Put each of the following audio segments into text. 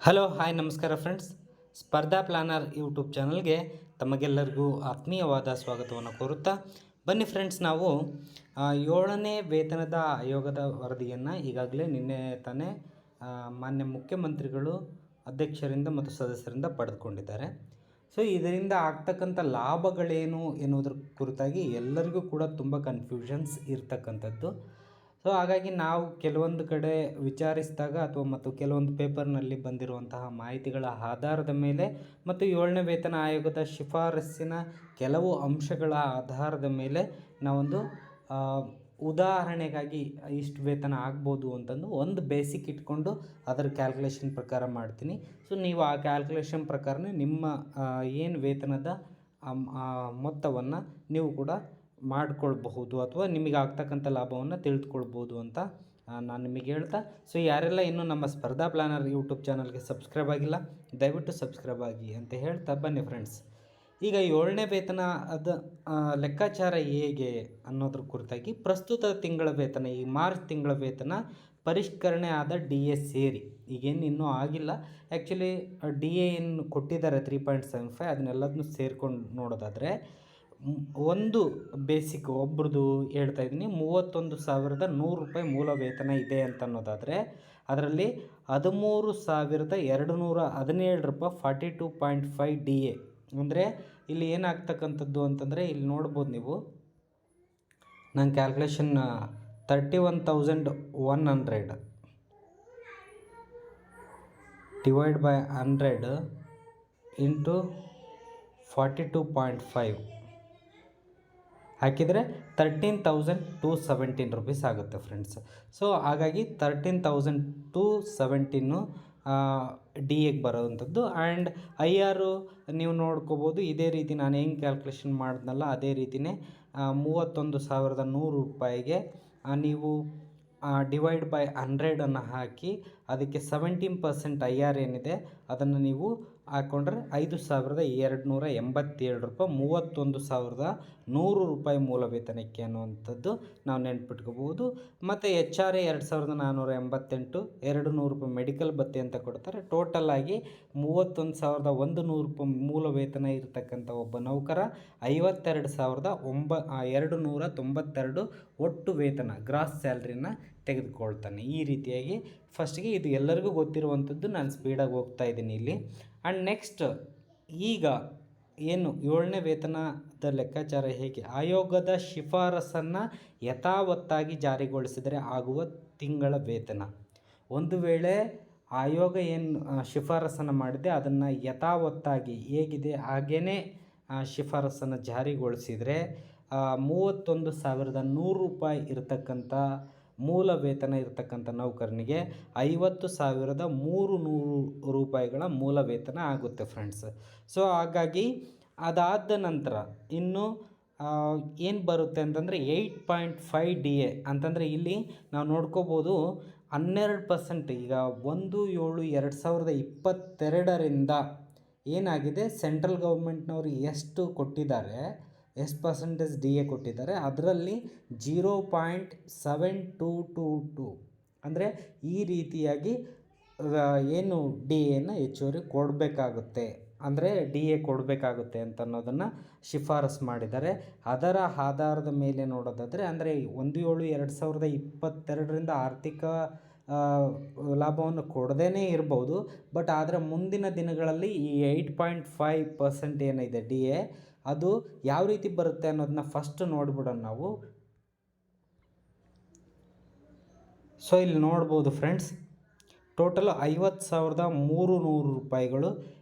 Hello hi ನಮಸ್ಕಾರ friends. ಸ್ಪರ್ಧಾ planner YouTube ಚಾನಲ್ಗೆ ತಮಗೆಲ್ಲರಿಗೂ ಆತ್ಮೀಯವಾದ ಸ್ವಾಗತವನ್ನು ಕೋರುತ್ತಾ ಬನ್ನಿ ಫ್ರೆಂಡ್ಸ್, ನಾವು 7ನೇ ವೇತನದ ಆಯೋಗದ ವರದಿಯನ್ನು ಈಗಾಗಲೇ ನಿನ್ನೆ ತಾನೇ ಮಾನ್ಯ ಮುಖ್ಯಮಂತ್ರಿಗಳು ಅಧ್ಯಕ್ಷರಿಂದ ಮತ್ತು ಸದಸ್ಯರಿಂದ ಪಡೆದುಕೊಂಡಿದ್ದಾರೆ. ಸೊ ಇದರಿಂದ ಆಗ್ತಕ್ಕಂಥ ಲಾಭಗಳೇನು ಎನ್ನುವುದರ ಕುರಿತಾಗಿ ಎಲ್ಲರಿಗೂ ಕೂಡ ತುಂಬ ಕನ್ಫ್ಯೂಷನ್ಸ್ ಇರ್ತಕ್ಕಂಥದ್ದು. ಸೊ ಹಾಗಾಗಿ ನಾವು ಕೆಲವೊಂದು ಕಡೆ ವಿಚಾರಿಸಿದಾಗ ಮತ್ತು ಕೆಲವೊಂದು ಪೇಪರ್ನಲ್ಲಿ ಬಂದಿರುವಂತಹ ಮಾಹಿತಿಗಳ ಆಧಾರದ ಮೇಲೆ ಮತ್ತು 7ನೇ ವೇತನ ಆಯೋಗದ ಶಿಫಾರಸ್ಸಿನ ಕೆಲವು ಅಂಶಗಳ ಆಧಾರದ ಮೇಲೆ ನಾವೊಂದು ಉದಾಹರಣೆಗಾಗಿ ಇಷ್ಟು ವೇತನ ಆಗ್ಬೋದು ಅಂತಂದು ಒಂದು ಬೇಸಿಕ್ ಇಟ್ಕೊಂಡು ಅದರ ಕ್ಯಾಲ್ಕುಲೇಷನ್ ಪ್ರಕಾರ ಮಾಡ್ತೀನಿ. ಸೊ ನೀವು ಆ ಕ್ಯಾಲ್ಕುಲೇಷನ್ ಪ್ರಕಾರನೇ ನಿಮ್ಮ ಏನು ವೇತನದ ಮೊತ್ತವನ್ನು ನೀವು ಕೂಡ ಮಾಡಿಕೊಳ್ಬಹುದು ಅಥವಾ ನಿಮಗೆ ಆಗ್ತಕ್ಕಂಥ ಲಾಭವನ್ನು ತಿಳಿದುಕೊಳ್ಬೋದು ಅಂತ ನಾನು ನಿಮಗೆ ಹೇಳ್ತಾ, ಸೊ ಯಾರೆಲ್ಲ ಇನ್ನೂ ನಮ್ಮ ಸ್ಪರ್ಧಾ ಪ್ಲಾನರ್ ಯೂಟ್ಯೂಬ್ ಚಾನಲ್ಗೆ ಸಬ್ಸ್ಕ್ರೈಬ್ ಆಗಿಲ್ಲ ದಯವಿಟ್ಟು ಸಬ್ಸ್ಕ್ರೈಬ್ ಆಗಿ ಅಂತ ಹೇಳ್ತಾ ಬನ್ನಿ ಫ್ರೆಂಡ್ಸ್. ಈಗ 7ನೇ ವೇತನ ಲೆಕ್ಕಾಚಾರ ಹೇಗೆ ಅನ್ನೋದ್ರ ಕುರಿತಾಗಿ ಪ್ರಸ್ತುತ ತಿಂಗಳ ವೇತನ, ಈ ಮಾರ್ಚ್ ತಿಂಗಳ ವೇತನ ಪರಿಷ್ಕರಣೆ ಆದ DA ಸೇರಿ ಈಗೇನು ಇನ್ನೂ ಆಗಿಲ್ಲ. ಆ್ಯಕ್ಚುಲಿ DA ಏನು ಕೊಟ್ಟಿದ್ದಾರೆ 3.75 ಅದನ್ನೆಲ್ಲದನ್ನು ಸೇರ್ಕೊಂಡು ನೋಡೋದಾದರೆ ಒಂದು ಬೇಸಿಕ್ ಒಬ್ರದ್ದು ಹೇಳ್ತಾ ಇದ್ದೀನಿ 31,100 ರೂಪಾಯಿ ಮೂಲ ವೇತನ ಇದೆ ಅಂತ ಅನ್ನೋದಾದರೆ ಅದರಲ್ಲಿ 13,217 ರೂಪಾಯಿ 42.5 DA. ಅಂದರೆ ಇಲ್ಲಿ ಏನಾಗ್ತಕ್ಕಂಥದ್ದು ಅಂತಂದರೆ ಇಲ್ಲಿ ನೋಡ್ಬೋದು ನೀವು, ನಾನು ಕ್ಯಾಲ್ಕುಲೇಷನ್ 31,100 ಡಿವೈಡ್ ಬೈ 100 ಇಂಟು 42.5 ಹಾಕಿದರೆ 13,217 ರೂಪೀಸ್ ಆಗುತ್ತೆ ಫ್ರೆಂಡ್ಸ್. ಸೊ ಹಾಗಾಗಿ 13,217 DAಗೆ ಬರೋವಂಥದ್ದು. ಆ್ಯಂಡ್ IR ನೀವು ನೋಡ್ಕೋಬೋದು, ಇದೇ ರೀತಿ ನಾನು ಹೆಂಗೆ ಕ್ಯಾಲ್ಕುಲೇಷನ್ ಮಾಡಿದ್ನಲ್ಲ ಅದೇ ರೀತಿಯೇ 31,100 ರೂಪಾಯಿಗೆ ನೀವು ಡಿವೈಡ್ ಬೈ 100 ಹಾಕಿ ಅದಕ್ಕೆ 17% IR ಏನಿದೆ ಅದನ್ನು ನೀವು ಹಾಕ್ಕೊಂಡ್ರೆ 5,287 ರೂಪಾಯಿ 31,100 ರೂಪಾಯಿ ಮೂಲ ವೇತನಕ್ಕೆ ಅನ್ನುವಂಥದ್ದು ನಾವು ನೆನ್ಪಿಟ್ಕೋಬೋದು. ಮತ್ತು HRA 2,488 200 ರೂಪಾಯಿ ಮೆಡಿಕಲ್ ಭತ್ಯೆ ಅಂತ ಕೊಡ್ತಾರೆ. ಟೋಟಲ್ ಆಗಿ 31,100 ರೂಪಾಯಿ ಮೂಲ ವೇತನ ಇರತಕ್ಕಂಥ ಒಬ್ಬ ನೌಕರ 52,292 ಒಟ್ಟು ವೇತನ ಗ್ರಾಸ್ ಸ್ಯಾಲ್ರಿನ ತೆಗೆದುಕೊಳ್ತಾನೆ. ಈ ರೀತಿಯಾಗಿ ಫಸ್ಟಿಗೆ ಇದು ಎಲ್ಲರಿಗೂ ಗೊತ್ತಿರುವಂಥದ್ದು, ನಾನು ಸ್ಪೀಡಾಗಿ ಹೋಗ್ತಾ ಇದ್ದೀನಿ ಇಲ್ಲಿ. ಆ್ಯಂಡ್ ನೆಕ್ಸ್ಟ್ ಈಗ ಏನು 7ನೇ ವೇತನದ ಲೆಕ್ಕಾಚಾರ ಹೇಗೆ, ಆಯೋಗದ ಶಿಫಾರಸನ್ನು ಯಥಾವತ್ತಾಗಿ ಜಾರಿಗೊಳಿಸಿದರೆ ಆಗುವ ತಿಂಗಳ ವೇತನ. ಒಂದು ವೇಳೆ ಆಯೋಗ ಏನು ಶಿಫಾರಸನ್ನು ಮಾಡಿದೆ ಅದನ್ನು ಯಥಾವತ್ತಾಗಿ ಹೇಗಿದೆ ಹಾಗೇ ಶಿಫಾರಸನ್ನು ಜಾರಿಗೊಳಿಸಿದರೆ 31,100 ರೂಪಾಯಿ ಇರತಕ್ಕಂಥ ಮೂಲ ವೇತನ ಇರತಕ್ಕಂಥ ನೌಕರನಿಗೆ 50,300 ರೂಪಾಯಿಗಳ ಮೂಲ ವೇತನ ಆಗುತ್ತೆ ಫ್ರೆಂಡ್ಸ್. ಸೊ ಹಾಗಾಗಿ ಅದಾದ ನಂತರ ಇನ್ನು ಏನು ಬರುತ್ತೆ ಅಂತಂದರೆ 8.5 DA ಅಂತಂದರೆ ಇಲ್ಲಿ ನಾವು ನೋಡ್ಕೋಬೋದು 12%. ಈಗ 1/7/2022 ಏನಾಗಿದೆ, ಸೆಂಟ್ರಲ್ ಗೌರ್ಮೆಂಟ್ನವರು ಎಷ್ಟು ಕೊಟ್ಟಿದ್ದಾರೆ, ಎಷ್ಟು ಪರ್ಸೆಂಟೇಜ್ DA ಕೊಟ್ಟಿದ್ದಾರೆ ಅದರಲ್ಲಿ 0.7222 ಅಂದರೆ ಈ ರೀತಿಯಾಗಿ ಏನು DAನ ಹೆಚ್ಚುವರಿ ಕೊಡಬೇಕಾಗುತ್ತೆ, ಅಂದರೆ DA ಕೊಡಬೇಕಾಗುತ್ತೆ ಅಂತ ಅನ್ನೋದನ್ನು ಶಿಫಾರಸು ಮಾಡಿದ್ದಾರೆ. ಅದರ ಆಧಾರದ ಮೇಲೆ ನೋಡೋದಾದರೆ ಅಂದರೆ 1/7/2022 ಆರ್ಥಿಕ ಲಾಭವನ್ನು ಕೊಡದೇ ಇರ್ಬೋದು. ಬಟ್ ಆದರೆ ಮುಂದಿನ ದಿನಗಳಲ್ಲಿ ಈ 8.5% ಏನಿದೆ DA ಅದು ಯಾವ ರೀತಿ ಬರುತ್ತೆ ಅನ್ನೋದನ್ನ ಫಸ್ಟ್ ನೋಡ್ಬಿಡೋಣ ನಾವು. ಸೊ ಇಲ್ಲಿ ನೋಡ್ಬೋದು ಫ್ರೆಂಡ್ಸ್, ಟೋಟಲ್ 50,300 ರೂಪಾಯಿಗಳು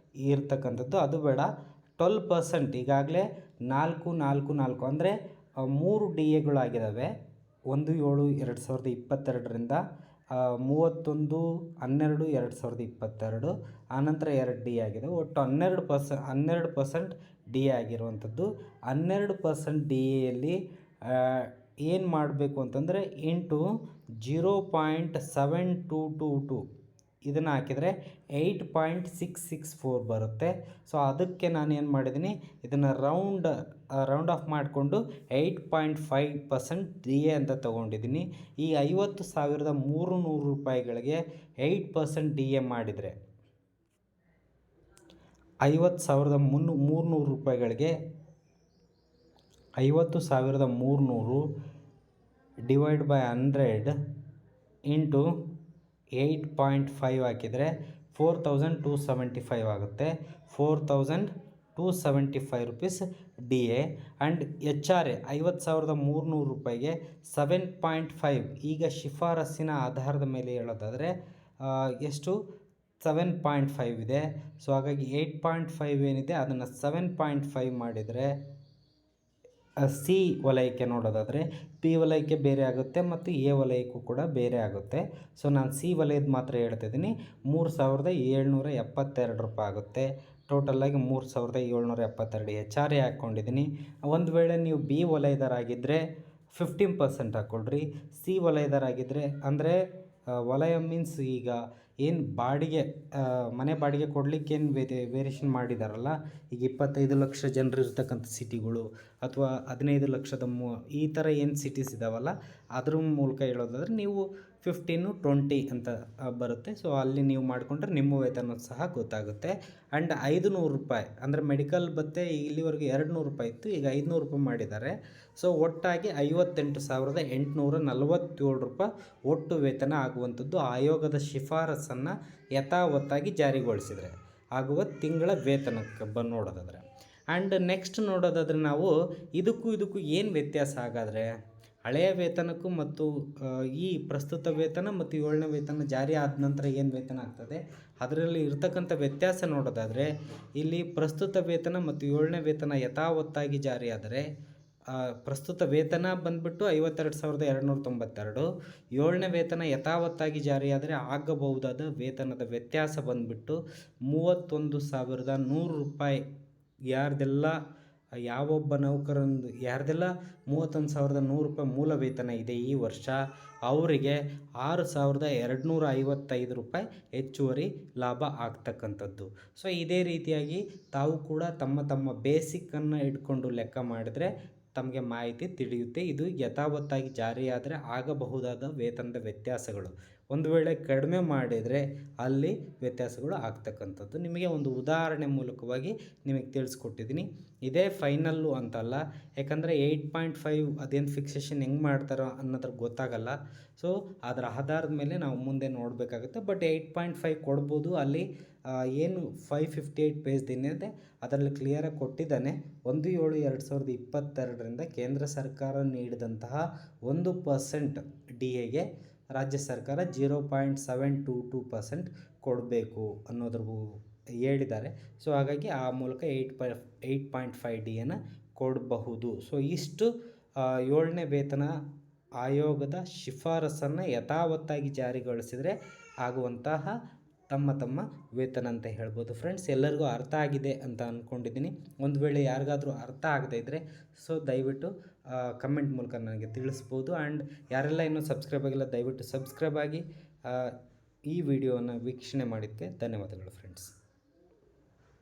ಇರ್ತಕ್ಕಂಥದ್ದು. ಅದು ಬೇಡ 12%, ಈಗಾಗಲೇ 4 ಅಂದರೆ 3 DAಗಳಾಗಿದ್ದಾವೆ. 1/7/2022 31/12/2022 ಆನಂತರ 2 DA ಆಗಿದೆ. ಒಟ್ಟು 12% DA ಆಗಿರುವಂಥದ್ದು. 12% DAಯಲ್ಲಿ ಏನು ಮಾಡಬೇಕು ಅಂತಂದರೆ ಇಂಟು 0.7222 ಇದನ್ನು ಹಾಕಿದರೆ 8.664 ಬರುತ್ತೆ. ಸೊ ಅದಕ್ಕೆ ನಾನು ಏನು ಮಾಡಿದ್ದೀನಿ, ಇದನ್ನು ರೌಂಡ್ ಆಫ್ ಮಾಡಿಕೊಂಡು 8.5% DA ಅಂತ ತೊಗೊಂಡಿದ್ದೀನಿ. ಈ 50,300 ರೂಪಾಯಿಗಳಿಗೆ 8% DA ಮಾಡಿದರೆ 50,300 ರೂಪಾಯಿಗಳಿಗೆ 50,300 ಡಿವೈಡ್ ಬೈ 100 ಇಂಟು 8.5 ಹಾಕಿದರೆ 4,275 ಆಗುತ್ತೆ. 4,275 ರುಪೀಸ್ DA ಆ್ಯಂಡ್ HRA 50,300 ರೂಪಾಯಿಗೆ 7.5. ಈಗ ಶಿಫಾರಸ್ಸಿನ ಆಧಾರದ ಮೇಲೆ ಹೇಳೋದಾದರೆ ಎಷ್ಟು 7.5 ಇದೆ. ಸೊ ಹಾಗಾಗಿ 8.5 ಏನಿದೆ ಅದನ್ನು 7.5 ಮಾಡಿದರೆ ಸಿ ವಲಯಕ್ಕೆ ನೋಡೋದಾದರೆ ಪಿ ವಲಯಕ್ಕೆ ಬೇರೆ ಆಗುತ್ತೆ ಮತ್ತು ಎ ವಲಯಕ್ಕೂ ಕೂಡ ಬೇರೆ ಆಗುತ್ತೆ. ಸೊ ನಾನು ಸಿ ವಲಯದ ಮಾತ್ರ ಹೇಳ್ತಿದ್ದೀನಿ. 3,772 ರೂಪಾಯಿ ಆಗುತ್ತೆ. ಟೋಟಲಾಗಿ 3,772 HRA ಹಾಕ್ಕೊಂಡಿದ್ದೀನಿ. ಒಂದು ವೇಳೆ ನೀವು ಬಿ ವಲಯದರಾಗಿದ್ದರೆ 15% ಹಾಕ್ಕೊಳ್ರಿ. ಸಿ ವಲಯದರಾಗಿದ್ದರೆ ಅಂದರೆ ವಲಯ ಮೀನ್ಸ್ ಈಗ ಏನು ಬಾಡಿಗೆ ಮನೆ ಬಾಡಿಗೆ ಕೊಡಲಿಕ್ಕೇನು ವೇರಿಯೇಷನ್ ಮಾಡಿದಾರಲ್ಲ, ಈಗ 25 ಲಕ್ಷ ಜನರು ಇರ್ತಕ್ಕಂಥ ಸಿಟಿಗಳು ಅಥವಾ 15 ಲಕ್ಷದ ಈ ಥರ ಏನು ಸಿಟೀಸ್ ಇದ್ದಾವಲ್ಲ ಅದ್ರ ಮೂಲಕ ಹೇಳೋದಾದರೆ ನೀವು 15-20 ಅಂತ ಬರುತ್ತೆ. ಸೊ ಅಲ್ಲಿ ನೀವು ಮಾಡಿಕೊಂಡ್ರೆ ನಿಮ್ಮ ವೇತನ ಸಹ ಗೊತ್ತಾಗುತ್ತೆ. ಆ್ಯಂಡ್ 500 ರೂಪಾಯಿ ಅಂದರೆ ಮೆಡಿಕಲ್ ಭತ್ಯೆ ಇಲ್ಲಿವರೆಗೂ 200 ರೂಪಾಯಿ ಇತ್ತು, ಈಗ 500 ರೂಪಾಯಿ ಮಾಡಿದ್ದಾರೆ. ಸೊ ಒಟ್ಟಾಗಿ 58,847 ರೂಪಾಯಿ ಒಟ್ಟು ವೇತನ ಆಗುವಂಥದ್ದು ಆಯೋಗದ ಶಿಫಾರಸನ್ನು ಯಥಾವತ್ತಾಗಿ ಜಾರಿಗೊಳಿಸಿದರೆ ಆಗುವ ತಿಂಗಳ ವೇತನಕ್ಕೆ ನೋಡೋದಾದರೆ. ಆ್ಯಂಡ್ ನೆಕ್ಸ್ಟ್ ನೋಡೋದಾದರೆ ನಾವು ಇದಕ್ಕೂ ಏನು ವ್ಯತ್ಯಾಸ ಹಾಗಾದರೆ, ಹಳೆಯ ವೇತನಕ್ಕೂ ಮತ್ತು ಈ ಪ್ರಸ್ತುತ ವೇತನ ಮತ್ತು 7ನೇ ವೇತನ ಜಾರಿ ಆದ ನಂತರ ಏನು ವೇತನ ಆಗ್ತದೆ ಅದರಲ್ಲಿ ಇರ್ತಕ್ಕಂಥ ವ್ಯತ್ಯಾಸ ನೋಡೋದಾದರೆ, ಇಲ್ಲಿ ಪ್ರಸ್ತುತ ವೇತನ ಮತ್ತು 7ನೇ ವೇತನ ಯಥಾವತ್ತಾಗಿ ಜಾರಿಯಾದರೆ ಪ್ರಸ್ತುತ ವೇತನ ಬಂದುಬಿಟ್ಟು 52,292. 7ನೇ ವೇತನ ಯಥಾವತ್ತಾಗಿ ಜಾರಿಯಾದರೆ ಆಗಬಹುದಾದ ವೇತನದ ವ್ಯತ್ಯಾಸ ಬಂದುಬಿಟ್ಟು 31,100 ರೂಪಾಯಿ. ಯಾವೊಬ್ಬ ನೌಕರಂದು ಯಾರ್ದೆಲ್ಲ 31,100 ರೂಪಾಯಿ ಮೂಲ ವೇತನ ಇದೆ ಈ ವರ್ಷ, ಅವರಿಗೆ 6,255 ರೂಪಾಯಿ ಹೆಚ್ಚುವರಿ ಲಾಭ ಆಗ್ತಕ್ಕಂಥದ್ದು. ಸೊ ಇದೇ ರೀತಿಯಾಗಿ ತಾವು ಕೂಡ ತಮ್ಮ ಬೇಸಿಕ್ಕನ್ನು ಇಟ್ಕೊಂಡು ಲೆಕ್ಕ ಮಾಡಿದರೆ ತಮಗೆ ಮಾಹಿತಿ ತಿಳಿಯುತ್ತೆ. ಇದು ಯಥಾವತ್ತಾಗಿ ಜಾರಿಯಾದರೆ ಆಗಬಹುದಾದ ವೇತನದ ವ್ಯತ್ಯಾಸಗಳು. ಒಂದು ವೇಳೆ ಕಡಿಮೆ ಮಾಡಿದರೆ ಅಲ್ಲಿ ವ್ಯತ್ಯಾಸಗಳು ಆಗ್ತಕ್ಕಂಥದ್ದು. ನಿಮಗೆ ಒಂದು ಉದಾಹರಣೆ ಮೂಲಕವಾಗಿ ನಿಮಗೆ ತಿಳಿಸ್ಕೊಟ್ಟಿದ್ದೀನಿ. ಇದೇ ಫೈನಲ್ಲು ಅಂತಲ್ಲ, ಯಾಕಂದರೆ 8.5 ಅದೇನು ಫಿಕ್ಸೇಷನ್ ಹೆಂಗೆ ಮಾಡ್ತಾರೋ ಅನ್ನೋದ್ರ ಗೊತ್ತಾಗಲ್ಲ. ಸೊ ಅದರ ಆಧಾರದ ಮೇಲೆ ನಾವು ಮುಂದೆ ನೋಡಬೇಕಾಗುತ್ತೆ. ಬಟ್ 8.5 ಕೊಡ್ಬೋದು. ಅಲ್ಲಿ ಏನು 558 ಪೇಜ್ದಿದೆ ಅದರಲ್ಲಿ ಕ್ಲಿಯರಾಗಿ ಕೊಟ್ಟಿದ್ದಾನೆ. 1/7/2022 ಕೇಂದ್ರ ಸರ್ಕಾರ ನೀಡಿದಂತಹ 1% DAಗೆ ರಾಜ್ಯ ಸರ್ಕಾರ 0.722% ಕೊಡಬೇಕು ಅನ್ನೋದ್ರ ಹೇಳಿದ್ದಾರೆ. ಸೊ ಹಾಗಾಗಿ ಆ ಮೂಲಕ 8.5 DAನ ಕೊಡಬಹುದು. ಸೊ ಇಷ್ಟು 7ನೇ ವೇತನ ಆಯೋಗದ ಶಿಫಾರಸನ್ನು ಯಥಾವತ್ತಾಗಿ ಜಾರಿಗೊಳಿಸಿದರೆ ಆಗುವಂತಹ ತಮ್ಮ ವೇತನ ಅಂತ ಹೇಳ್ಬೋದು. ಫ್ರೆಂಡ್ಸ್, ಎಲ್ಲರಿಗೂ ಅರ್ಥ ಆಗಿದೆ ಅಂತ ಅಂದ್ಕೊಂಡಿದ್ದೀನಿ. ಒಂದು ವೇಳೆ ಯಾರಿಗಾದರೂ ಅರ್ಥ ಆಗದೇ ಇದ್ದರೆ ಸೊ ದಯವಿಟ್ಟು ಕಮೆಂಟ್ ಮೂಲಕ ನನಗೆ ತಿಳಿಸ್ಬೋದು. ಆ್ಯಂಡ್ ಯಾರೆಲ್ಲ ಇನ್ನೂ ಸಬ್ಸ್ಕ್ರೈಬ್ ಆಗಿಲ್ಲ ದಯವಿಟ್ಟು ಸಬ್ಸ್ಕ್ರೈಬ್ ಆಗಿ ಈ ವಿಡಿಯೋನ ವೀಕ್ಷಣೆ ಮಾಡಿದ್ದಕ್ಕೆ ಧನ್ಯವಾದಗಳು ಫ್ರೆಂಡ್ಸ್.